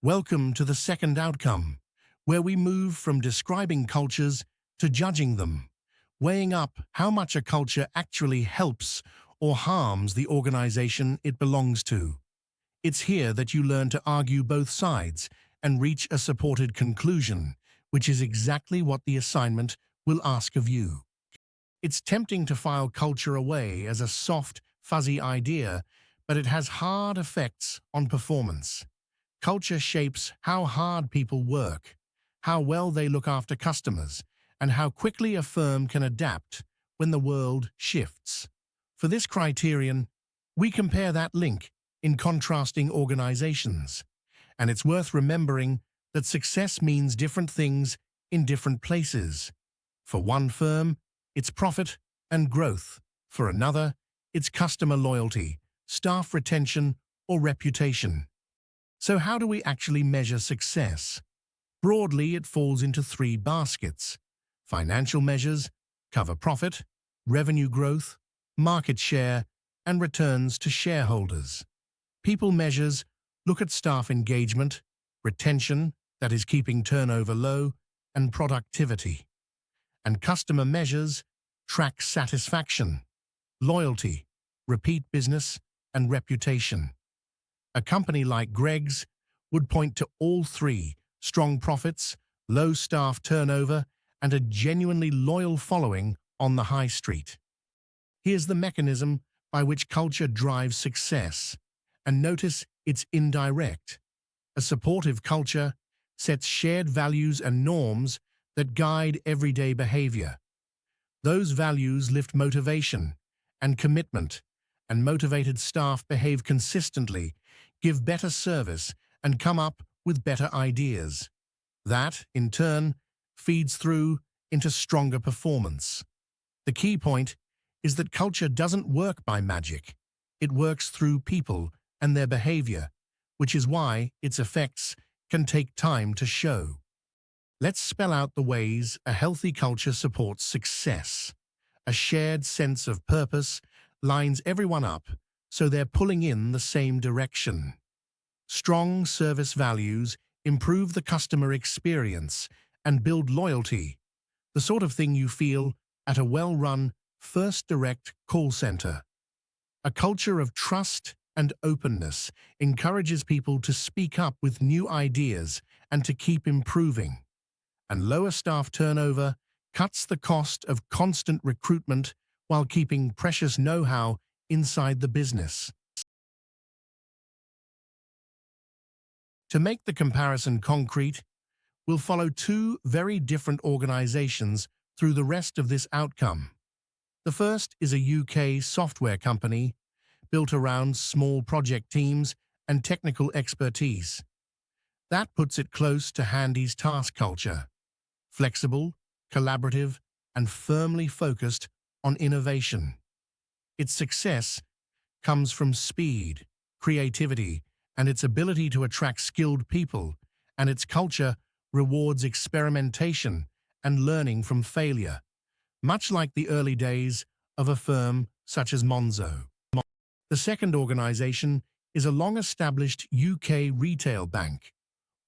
Welcome to the second outcome, where we move from describing cultures to judging them, weighing up how much a culture actually helps or harms the organization it belongs to. It's here that you learn to argue both sides and reach a supported conclusion, which is exactly what the assignment will ask of you. It's tempting to file culture away as a soft, fuzzy idea, but it has hard effects on performance. Culture shapes how hard people work, how well they look after customers, and how quickly a firm can adapt when the world shifts. For this criterion, we compare that link in contrasting organizations. And it's worth remembering that success means different things in different places. For one firm, it's profit and growth. For another, it's customer loyalty, staff retention, or reputation. So how do we actually measure success? Broadly, it falls into three baskets. Financial measures cover profit, revenue growth, market share, and returns to shareholders. People measures look at staff engagement, retention, that is keeping turnover low, and productivity. And customer measures track satisfaction, loyalty, repeat business, and reputation. A company like Greg's would point to all three: strong profits, low staff turnover, and a genuinely loyal following on the high street. Here's the mechanism by which culture drives success, and notice it's indirect. A supportive culture sets shared values and norms that guide everyday behavior. Those values lift motivation and commitment, and motivated staff behave consistently, give better service, and come up with better ideas. That, in turn, feeds through into stronger performance. The key point is that culture doesn't work by magic. It works through people and their behavior, which is why its effects can take time to show. Let's spell out the ways a healthy culture supports success. A shared sense of purpose lines everyone up so they're pulling in the same direction. Strong service values improve the customer experience and build loyalty, the sort of thing you feel at a well-run First Direct call center. A culture of trust and openness encourages people to speak up with new ideas and to keep improving. And lower staff turnover cuts the cost of constant recruitment while keeping precious know-how inside the business. To make the comparison concrete, we'll follow two very different organizations through the rest of this outcome. The first is a UK software company built around small project teams and technical expertise. That puts it close to Handy's task culture: flexible, collaborative, and firmly focused on innovation. Its success comes from speed, creativity, and its ability to attract skilled people, and its culture rewards experimentation and learning from failure, much like the early days of a firm such as Monzo. The second organization is a long-established UK retail bank,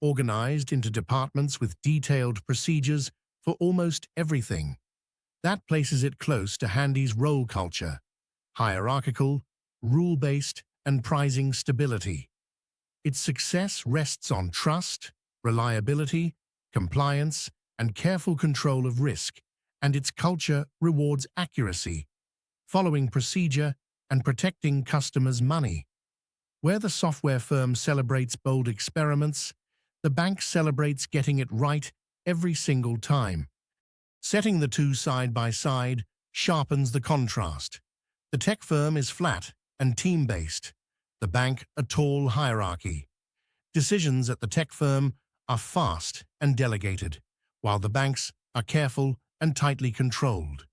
organized into departments with detailed procedures for almost everything. That places it close to Handy's role culture: hierarchical, rule-based, and prizing stability. Its success rests on trust, reliability, compliance, and careful control of risk, and its culture rewards accuracy, following procedure, and protecting customers' money. Where the software firm celebrates bold experiments, the bank celebrates getting it right every single time. Setting the two side by side sharpens the contrast. The tech firm is flat and team-based, the bank a tall hierarchy. Decisions at the tech firm are fast and delegated, while the banks are careful and tightly controlled.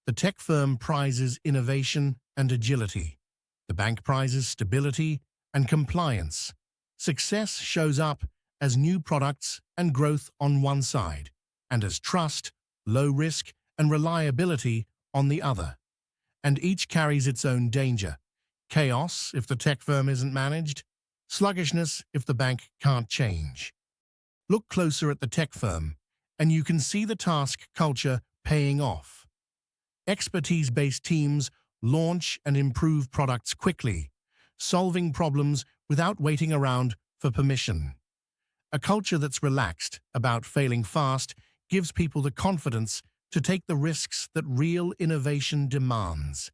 The tech firm prizes innovation and agility. The bank prizes stability and compliance. Success shows up as new products and growth on one side, and as trust, low risk, and reliability on the other. And each carries its own danger: chaos if the tech firm isn't managed, sluggishness if the bank can't change. Look closer at the tech firm, and you can see the task culture paying off. Expertise-based teams launch and improve products quickly, solving problems without waiting around for permission. A culture that's relaxed about failing fast gives people the confidence to take the risks that real innovation demands.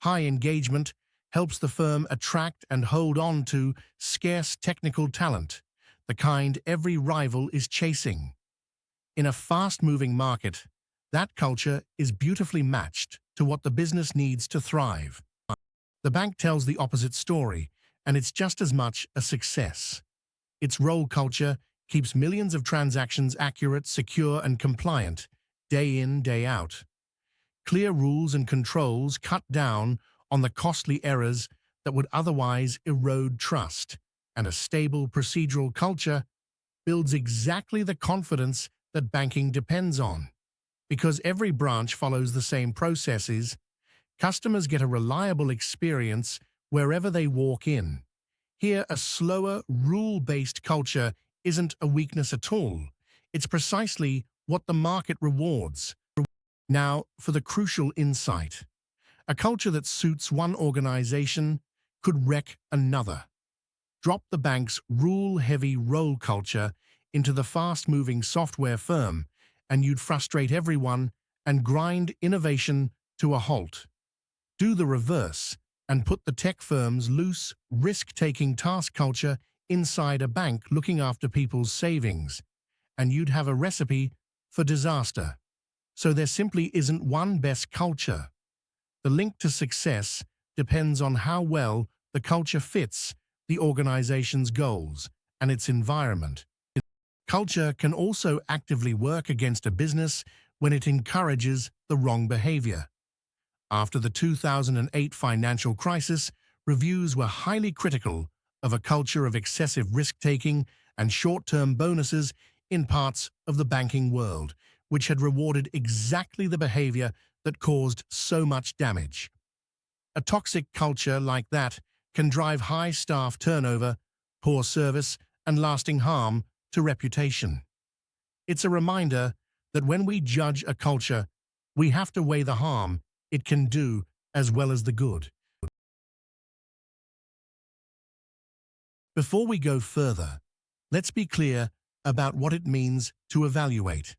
High engagement helps the firm attract and hold on to scarce technical talent, the kind every rival is chasing. In a fast-moving market, that culture is beautifully matched to what the business needs to thrive. The bank tells the opposite story, and it's just as much a success. Its role culture keeps millions of transactions accurate, secure, and compliant, day in, day out. Clear rules and controls cut down on the costly errors that would otherwise erode trust, and a stable procedural culture builds exactly the confidence that banking depends on. Because every branch follows the same processes, customers get a reliable experience wherever they walk in. Here, a slower, rule-based culture isn't a weakness at all. It's precisely what the market rewards. Now, for the crucial insight. A culture that suits one organization could wreck another. Drop the bank's rule-heavy role culture into the fast-moving software firm, and you'd frustrate everyone and grind innovation to a halt. Do the reverse and put the tech firm's loose, risk-taking task culture inside a bank looking after people's savings, and you'd have a recipe for disaster. So there simply isn't one best culture. The link to success depends on how well the culture fits the organization's goals and its environment. Culture can also actively work against a business when it encourages the wrong behavior. After the 2008 financial crisis, reviews were highly critical of a culture of excessive risk-taking and short-term bonuses in parts of the banking world, which had rewarded exactly the behavior that caused so much damage. A toxic culture like that can drive high staff turnover, poor service, and lasting harm to reputation. It's a reminder that when we judge a culture, we have to weigh the harm it can do as well as the good. Before we go further, let's be clear about what it means to evaluate.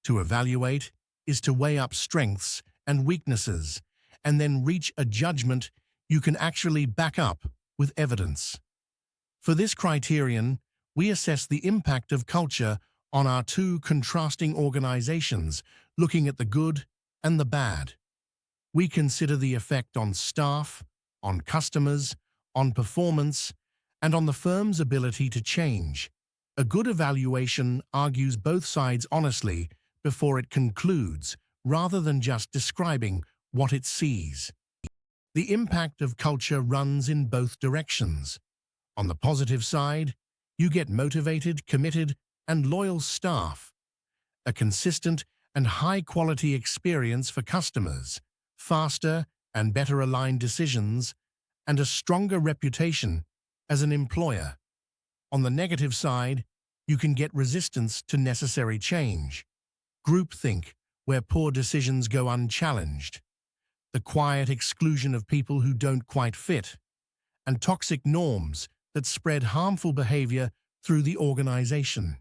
To evaluate is to weigh up strengths and weaknesses, and then reach a judgment you can actually back up with evidence. For this criterion, we assess the impact of culture on our two contrasting organizations, looking at the good and the bad. We consider the effect on staff, on customers, on performance, and on the firm's ability to change. A good evaluation argues both sides honestly before it concludes, rather than just describing what it sees. The impact of culture runs in both directions. On the positive side, you get motivated, committed, and loyal staff, a consistent and high-quality experience for customers, faster and better aligned decisions, and a stronger reputation as an employer. On the negative side, you can get resistance to necessary change, groupthink, where poor decisions go unchallenged, the quiet exclusion of people who don't quite fit, and toxic norms that spread harmful behavior through the organization.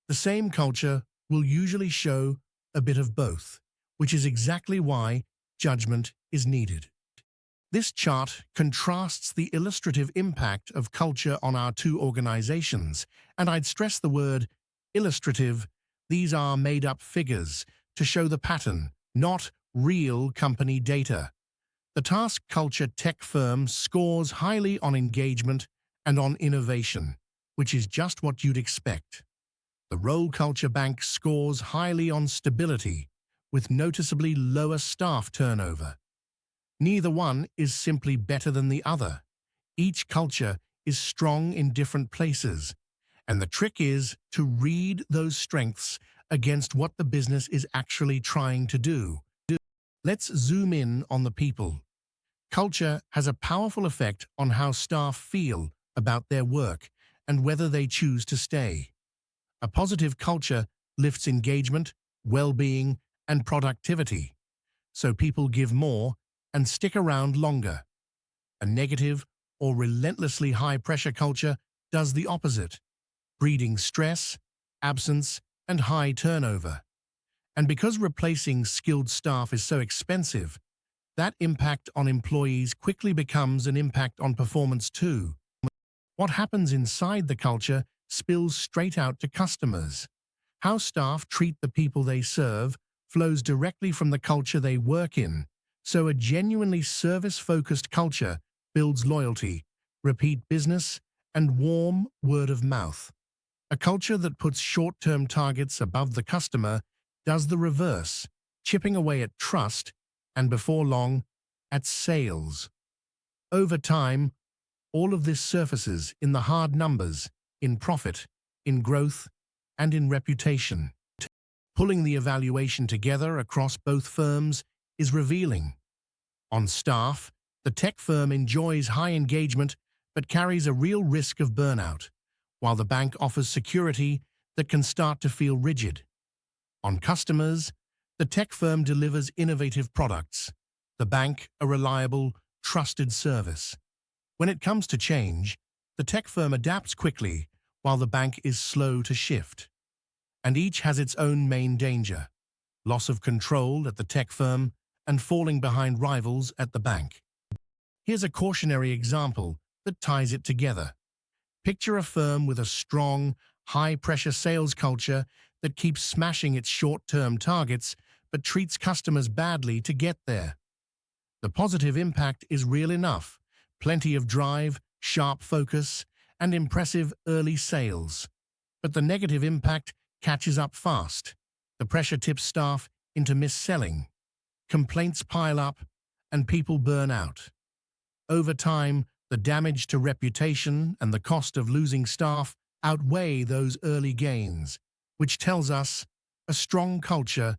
The same culture will usually show a bit of both, which is exactly why judgment is needed. This chart contrasts the illustrative impact of culture on our two organizations, and I'd stress the word illustrative. These are made-up figures to show the pattern, not real company data. The task culture tech firm scores highly on engagement and on innovation, which is just what you'd expect. The role culture bank scores highly on stability, with noticeably lower staff turnover. Neither one is simply better than the other. Each culture is strong in different places, and the trick is to read those strengths against what the business is actually trying to do. Let's zoom in on the people. Culture has a powerful effect on how staff feel about their work and whether they choose to stay. A positive culture lifts engagement, well-being, and productivity, so people give more and stick around longer. A negative or relentlessly high-pressure culture does the opposite, breeding stress, absence, and high turnover. And because replacing skilled staff is so expensive, that impact on employees quickly becomes an impact on performance too. What happens inside the culture spills straight out to customers. How staff treat the people they serve flows directly from the culture they work in, so a genuinely service-focused culture builds loyalty, repeat business, and warm word of mouth. A culture that puts short-term targets above the customer does the reverse, chipping away at trust and, before long, at sales. Over time, all of this surfaces in the hard numbers, in profit, in growth, and in reputation. Pulling the evaluation together across both firms is revealing. On staff, the tech firm enjoys high engagement but carries a real risk of burnout, while the bank offers security that can start to feel rigid. On customers, the tech firm delivers innovative products, the bank a reliable, trusted service. When it comes to change, the tech firm adapts quickly, while the bank is slow to shift. And each has its own main danger: loss of control at the tech firm and falling behind rivals at the bank. Here's a cautionary example that ties it together. Picture a firm with a strong, high-pressure sales culture that keeps smashing its short-term targets but treats customers badly to get there. The positive impact is real enough: plenty of drive, sharp focus, and impressive early sales. But the negative impact catches up fast. The pressure tips staff into mis-selling. Complaints pile up, and people burn out. Over time, the damage to reputation and the cost of losing staff outweigh those early gains, which tells us a strong culture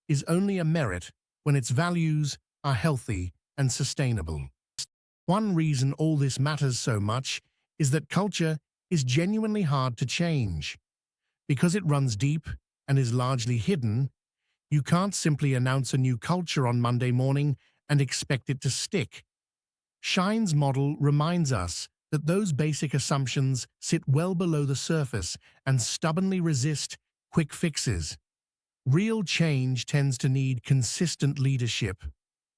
is only a merit when its values are healthy and sustainable. One reason all this matters so much is that culture is genuinely hard to change. Because it runs deep and is largely hidden, you can't simply announce a new culture on Monday morning and expect it to stick. Shine's model reminds us that those basic assumptions sit well below the surface and stubbornly resist quick fixes. Real change tends to need consistent leadership,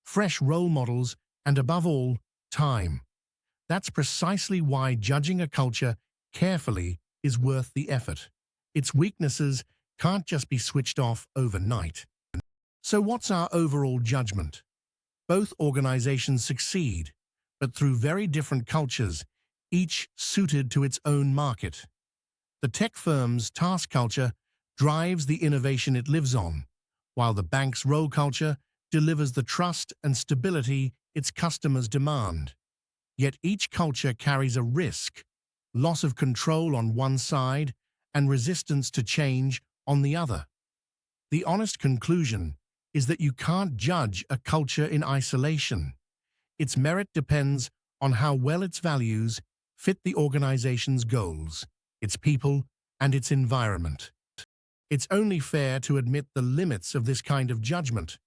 fresh role models, and above all, time. That's precisely why judging a culture carefully is worth the effort. Its weaknesses can't just be switched off overnight. So what's our overall judgment? Both organizations succeed, but through very different cultures, each suited to its own market. The tech firm's task culture drives the innovation it lives on, while the bank's role culture delivers the trust and stability its customers demand. Yet each culture carries a risk: loss of control on one side and resistance to change on the other. The honest conclusion is that you can't judge a culture in isolation. Its merit depends on how well its values fit the organization's goals, its people, and its environment. It's only fair to admit the limits of this kind of judgment.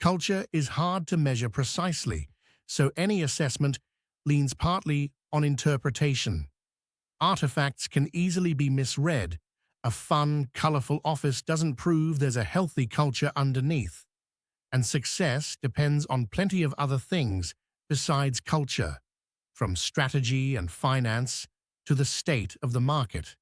Culture is hard to measure precisely, so any assessment leans partly on interpretation. Artifacts can easily be misread. A fun, colorful office doesn't prove there's a healthy culture underneath. And success depends on plenty of other things besides culture, from strategy and finance to the state of the market.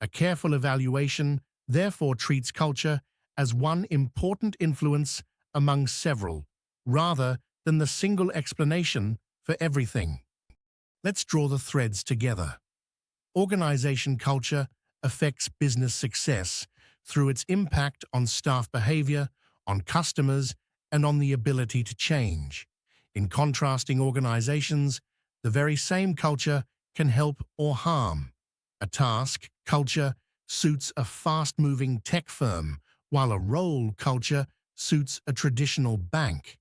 A careful evaluation therefore treats culture as one important influence among several, rather than the single explanation for everything. Let's draw the threads together. Organization culture affects business success through its impact on staff behavior, on customers, and on the ability to change. In contrasting organizations, the very same culture can help or harm. A task culture suits a fast-moving tech firm, while a role culture suits a traditional bank.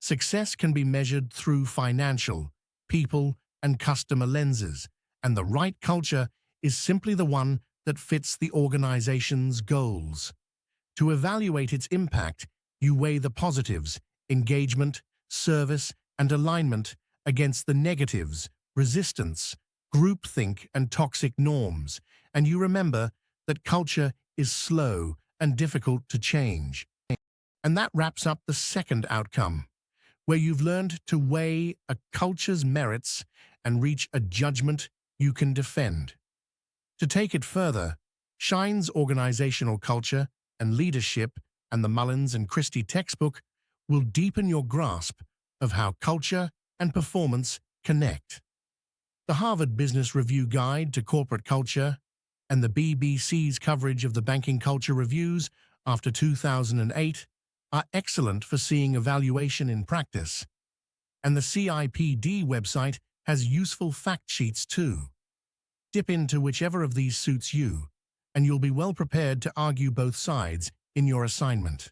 Success can be measured through financial, people, and customer lenses, and the right culture is simply the one that fits the organization's goals. To evaluate its impact, you weigh the positives, engagement, service, and alignment against the negatives, resistance, groupthink, and toxic norms, and you remember that culture is slow and difficult to change. And that wraps up the second outcome, where you've learned to weigh a culture's merits and reach a judgment you can defend. To take it further, Shine's organizational culture and leadership and the Mullins and Christie textbook will deepen your grasp of how culture and performance connect. The Harvard Business Review Guide to Corporate Culture and the BBC's coverage of the banking culture reviews after 2008 are excellent for seeing evaluation in practice. And the CIPD website has useful fact sheets too. Dip into whichever of these suits you, and you'll be well prepared to argue both sides in your assignment.